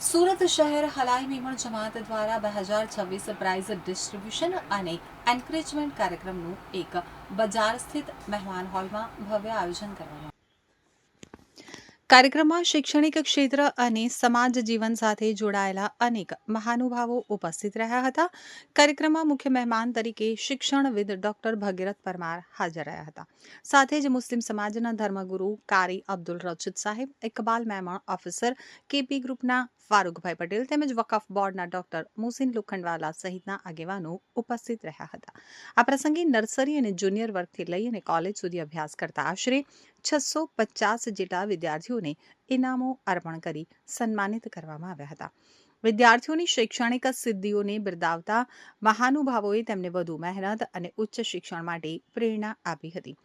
સુરત શહેર હલાઈ મેમણ જમાત દ્વારા 2026 price distribution અને એન્કરેજમેન્ટ કાર્યક્રમનું એક બજાર સ્થિત મહેમાન હોલમાં ભવ્ય આયોજન કરવામાં કાર્યક્રમમાં શૈક્ષણિક ક્ષેત્ર અને સમાજ જીવન સાથે જોડાયેલા અનેક મહાનુભાવો ઉપસ્થિત રહ્યા હતા. કાર્યક્રમમાં મુખ્ય મહેમાન તરીકે શિક્ષણવિદ ડોક્ટર ભગીરથ પરમાર હાજર રહ્યા હતા. સાથે જ મુસ્લિમ સમાજના ધર્મગુરુ કારી અબ્દુલ રશીદ સાહેબ, ઇકબાલ મેમણ ઓફિસર, કેપી ગ્રુપના ફારૂકભાઈ પટેલ તેમજ વકફ બોર્ડના ડોક્ટર મુસીન લુખંડવાલા સહિતના આગેવાનો ઉપસ્થિત રહ્યા હતા. આ પ્રસંગે નર્સરી અને જુનિયર વર્ગથી લઈ અને કોલેજ સુધી અભ્યાસ કરતા આશરે 650 જેટલા વિદ્યાર્થીઓને ઇનામો અર્પણ કરી સન્માનિત કરવામાં આવ્યા હતા. વિદ્યાર્થીઓની શૈક્ષણિક સિદ્ધિઓને બિરદાવતા મહાનુભાવોએ તેમને વધુ મહેનત અને ઉચ્ચ શિક્ષણ માટે પ્રેરણા આપી હતી.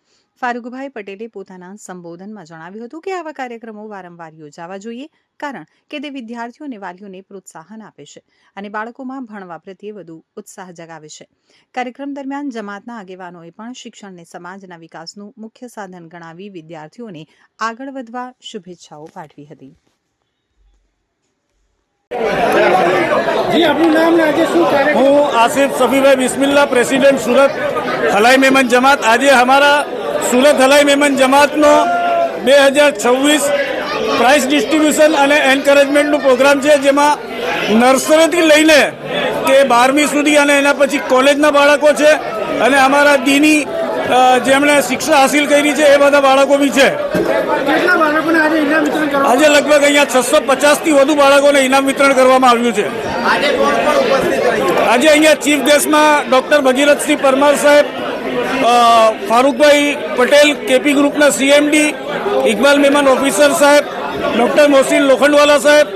ફારૂકભાઈ પટેલે પોતાના સંબોધનમાં જણાવ્યું હતું કે આવા કાર્યક્રમો વારંવાર યોજાવા જોઈએ, કારણ કે તે વિદ્યાર્થીઓ અને વાલીઓને પ્રોત્સાહન આપે છે અને બાળકોમાં ભણવા પ્રત્યે વધુ ઉત્સાહ જગાવે છે. કાર્યક્રમ દરમિયાન જમાતના આગેવાનોએ પણ શિક્ષણને સમાજના વિકાસનું મુખ્ય સાધન ગણાવી વિદ્યાર્થીઓને આગળ વધવા શુભેચ્છાઓ પાઠવી હતી. હું आसिफ सफ़ीभाई बिस्मिल्ला, प्रेसिडेंट सूरत हलाई मेमन जमात. आज हमारा सूरत हलाई मेमन जमातનો 2026 પ્રાઇઝ ડિસ્ટ્રીબ્યુશન અને એન્કરેજમેન્ટનો પ્રોગ્રામ છે, જેમાં નર્સરીથી લઈને કે 12મી સુધી અને એના પછી કોલેજના બાળકો છે અને અમારા દીની જેમણે શિક્ષા હાસિલ કરી છે એ બધા બાળકો બી છે. આજે લગભગ અહીંયા 650થી વધુ બાળકોને ઇનામ વિતરણ કરવામાં આવ્યું છે. આજે અહીંયા ચીફ ગેસ્ટમાં ડોક્ટર ભગીરથસિંહ પરમાર સાહેબ, ફારૂકભાઈ પટેલ કેપી ગ્રુપના સીએમડી, ઇકબાલ મેમન ઓફિસર સાહેબ, ડોક્ટર મોસીન લોખંડવાલા સાહેબ,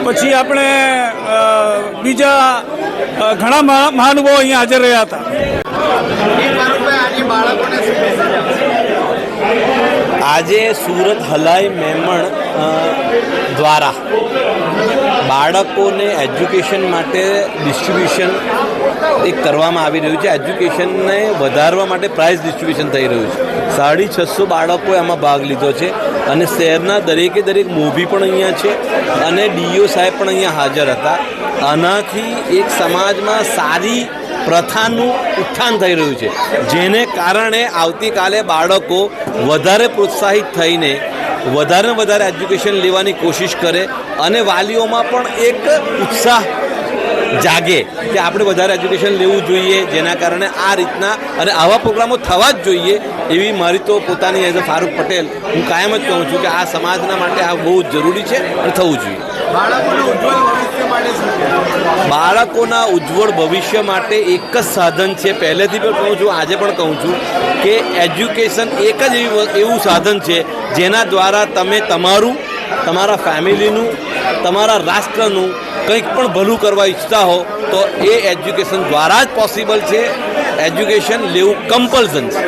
પછી આપણે બીજા ઘણા મહાનુભાવો અહીંયા હાજર રહ્યા હતા. આજે સુરત હલાઈ મેમણ દ્વારા બાળકોને એજ્યુકેશન માટે ડિસ્ટ્રીબ્યુશન એક કરવામાં આવી રહ્યું છે. એજ્યુકેશનને વધારવા માટે પ્રાઇઝ ડિસ્ટ્રીબ્યુશન થઈ રહ્યું છે. 650 બાળકોએ આમાં ભાગ લીધો છે અને શહેરના દરેકે દરેક મોભી પણ અહીંયા છે અને ડીઓ સાહેબ પણ અહીંયા હાજર હતા. આનાથી એક સમાજમાં સારી પ્રથાનું ઉત્થાન થઈ રહ્યું છે, જેને કારણે આવતીકાલે બાળકો વધારે પ્રોત્સાહિત થઈને વધારે ને વધારે એજ્યુકેશન લેવાની કોશિશ કરે અને વાલીઓમાં પણ એક ઉત્સાહ જાગે કે આપણે વધારે એજ્યુકેશન લેવું જોઈએ, જેના કારણે આ રીતના અને આવા પ્રોગ્રામો થવા જ જોઈએ એવી મારી તો પોતાની એઝ અ ફારૂક પટેલ હું કાયમ જ કહું છું કે આ સમાજના માટે આ બહુ જરૂરી છે અને થવું જોઈએ. બાળકોના ઉજ્જવળ ભવિષ્ય માટે એક જ સાધન છે, પહેલેથી પણ કહું છું, આજે પણ કહું છું કે એજ્યુકેશન એક જ એવું સાધન છે જેના દ્વારા તમે તમારું, તમારા ફેમિલીનું, તમારા રાષ્ટ્રનું કંઈક પણ ભલું કરવા ઈચ્છતા હો તો એ એજ્યુકેશન દ્વારા જ પોસિબલ છે. એજ્યુકેશન લેવું કમ્પલસન છે.